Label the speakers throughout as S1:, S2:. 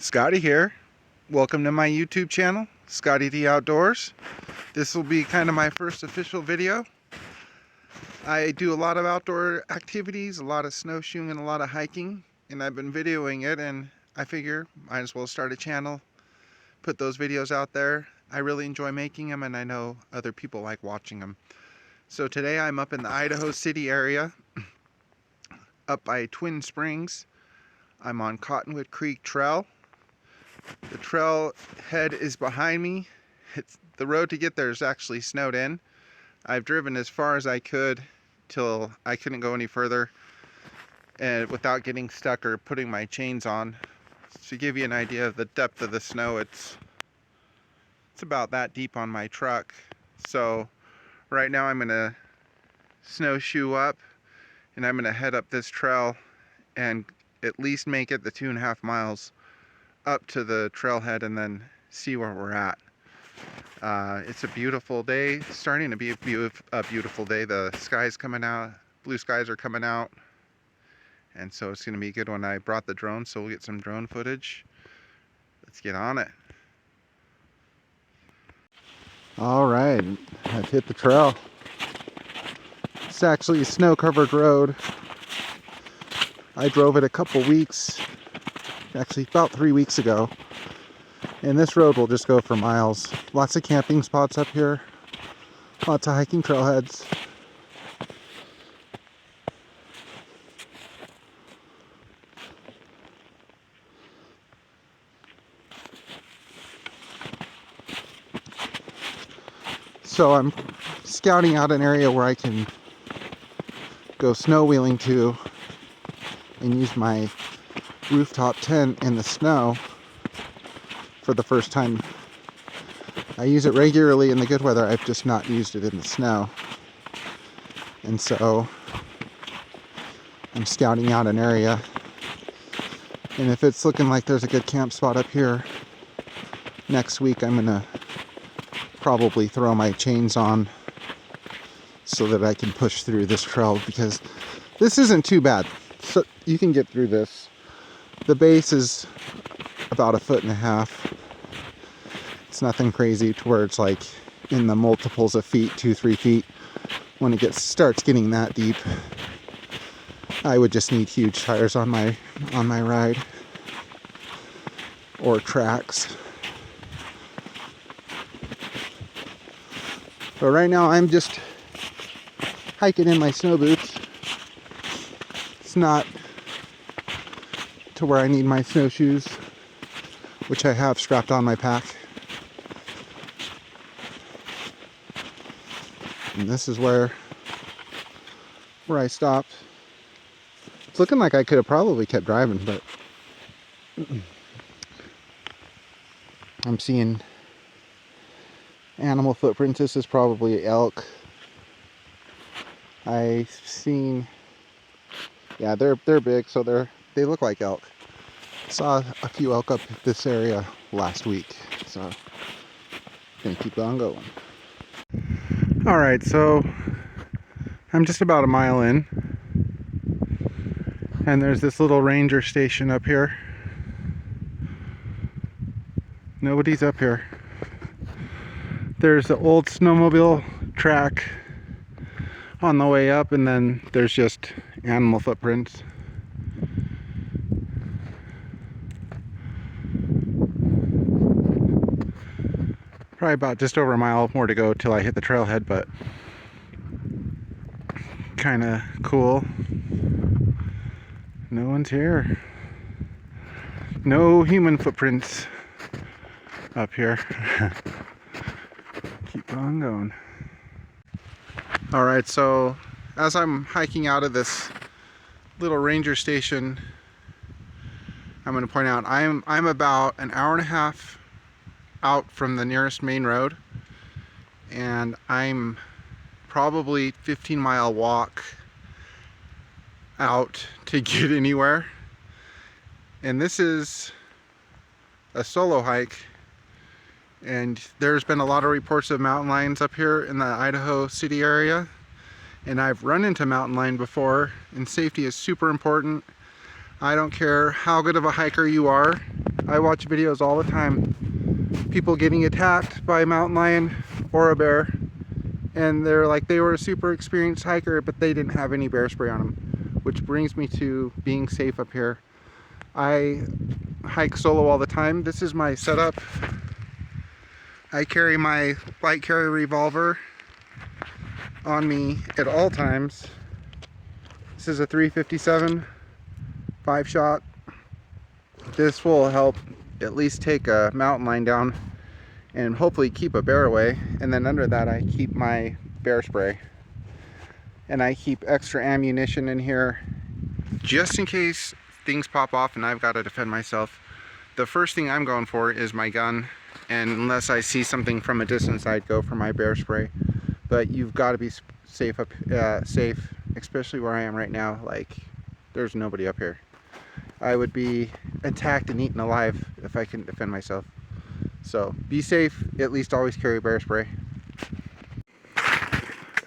S1: Scotty here. Welcome to my YouTube channel, ScottyDOutdoors. This will be kind of my first official video. I do a lot of outdoor activities, a lot of snowshoeing and a lot of hiking, and I've been videoing it, and I figure might as well start a channel, put those videos out there. I really enjoy making them, and I know other people like watching them. So today I'm up in the Idaho City area, up by Twin Springs. I'm on Cottonwood Creek Trail. The trail head is behind me. The road to get there is actually snowed in. I've driven as far as I could till I couldn't go any further, and without getting stuck or putting my chains on. To give you an idea of the depth of the snow, it's about that deep on my truck. So right now I'm gonna snowshoe up, and I'm gonna head up this trail and at least make it the 2.5 miles up to the trailhead and then see where we're at. It's a beautiful day. It's starting to be a beautiful day. The sky's coming out, blue skies are coming out, and so it's going to be a good one. I brought the drone, so we'll get some drone footage. Let's get on it. All right, I've hit the trail. It's actually a snow-covered road. I drove it a couple weeks, actually about 3 weeks ago, and this road will just go for miles. Lots of camping spots up here, lots of hiking trailheads. So I'm scouting out an area where I can go snow wheeling to and use my rooftop tent in the snow for the first time. I use it regularly in the good weather. I've just not used it in the snow. And so I'm scouting out an area, and if it's looking like there's a good camp spot up here, next week I'm gonna probably throw my chains on so that I can push through this trail, because this isn't too bad. So you can get through this. The base is about 1.5 feet. It's nothing crazy to where it's like in the multiples of feet, 2-3 feet. When it starts getting that deep, I would just need huge tires on my ride, or tracks. But right now I'm just hiking in my snow boots. It's not to where I need my snowshoes, which I have strapped on my pack. And this is where I stopped. It's looking like I could have probably kept driving, but I'm seeing animal footprints. This is probably elk. I've seen, yeah, they're big, so they look like elk. Saw a few elk up this area last week, so gonna keep on going. All right, so I'm just about a mile in, and there's this little ranger station up here. Nobody's up here. There's an old snowmobile track on the way up, and then there's just animal footprints. Probably about just over a mile more to go till I hit the trailhead, but kind of cool. No one's here. No human footprints up here. Keep on going. All right, so as I'm hiking out of this little ranger station, I'm going to point out I'm about an hour and a half out from the nearest main road, and I'm probably 15-mile walk out to get anywhere. And this is a solo hike, and there's been a lot of reports of mountain lions up here in the Idaho City area, and I've run into mountain lion before, and safety is super important. I don't care how good of a hiker you are. I watch videos all the time. People getting attacked by a mountain lion or a bear. And they're like, they were a super experienced hiker, but they didn't have any bear spray on them. Which brings me to being safe up here. I hike solo all the time. This is my setup. I carry my light carry revolver on me at all times. This is a 357 5-shot. This will help at least take a mountain lion down and hopefully keep a bear away. And then under that I keep my bear spray. And I keep extra ammunition in here just in case things pop off and I've got to defend myself. The first thing I'm going for is my gun, and unless I see something from a distance, I'd go for my bear spray. But you've got to be safe safe, especially where I am right now. Like, there's nobody up here. I would be attacked and eaten alive if I couldn't defend myself. So be safe, at least always carry bear spray.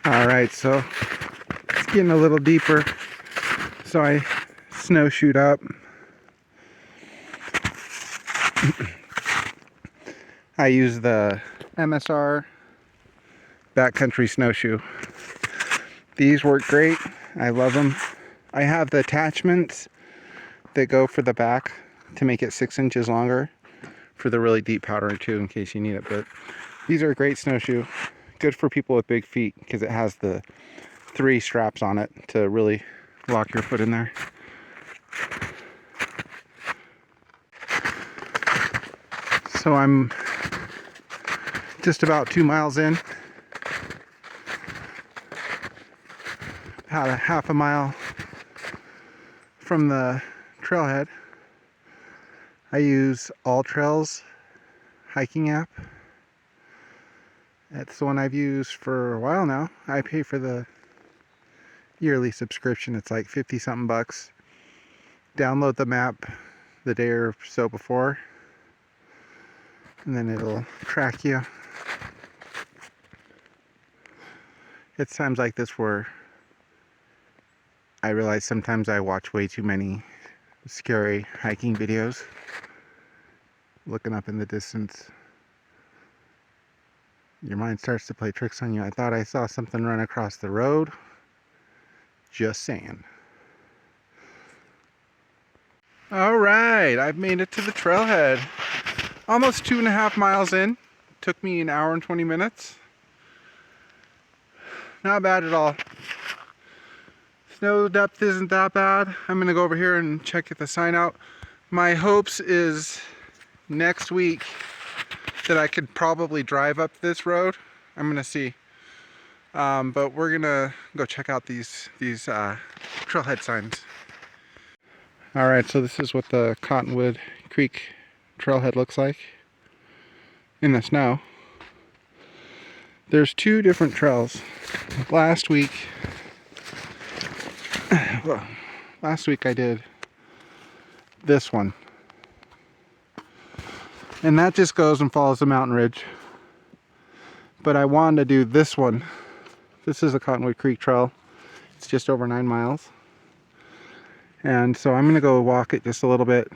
S1: Alright, so it's getting a little deeper, so I snowshoed up. I use the MSR backcountry snowshoe. These work great. I love them. I have the attachments that go for the back to make it 6 inches longer for the really deep powder too, in case you need it. But these are a great snowshoe. Good for people with big feet because it has the 3 straps on it to really lock your foot in there. So I'm just about 2 miles in. About a half a mile from the trailhead. I use All Trails hiking app. That's the one I've used for a while now. I pay for the yearly subscription. It's like 50 something bucks. Download the map the day or so before, and then it'll track you. It's times like this where I realize sometimes I watch way too many scary hiking videos. Looking up in the distance, your mind starts to play tricks on you. I thought I saw something run across the road. Just saying. Alright, I've made it to the trailhead. Almost 2.5 miles in. Took me an hour and 20 minutes. Not bad at all. Snow depth isn't that bad. I'm gonna go over here and check the sign out. My hopes is next week that I could probably drive up this road. I'm gonna see. But we're gonna go check out these trailhead signs. Alright, so this is what the Cottonwood Creek trailhead looks like in the snow. There's 2 different trails. Last week I did this one. And that just goes and follows the mountain ridge. But I wanted to do this one. This is the Cottonwood Creek Trail. It's just over 9 miles. And so I'm going to go walk it just a little bit.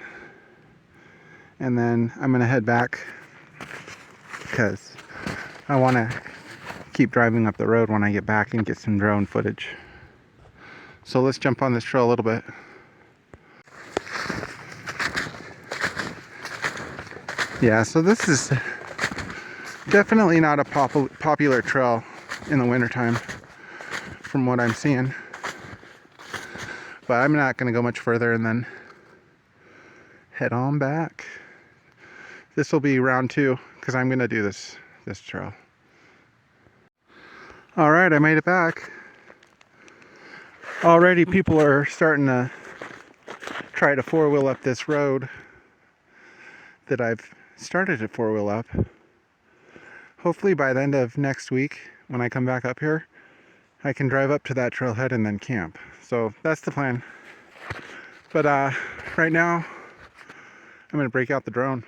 S1: And then I'm going to head back because I want to keep driving up the road when I get back and get some drone footage. So let's jump on this trail a little bit. Yeah, so this is definitely not a popular trail in the wintertime from what I'm seeing. But I'm not going to go much further and then head on back. This will be round 2 because I'm going to do this trail. Alright, I made it back. Already people are starting to try to 4-wheel up this road that I've started to 4-wheel up. Hopefully by the end of next week, when I come back up here, I can drive up to that trailhead and then camp. So that's the plan. But right now, I'm going to break out the drone.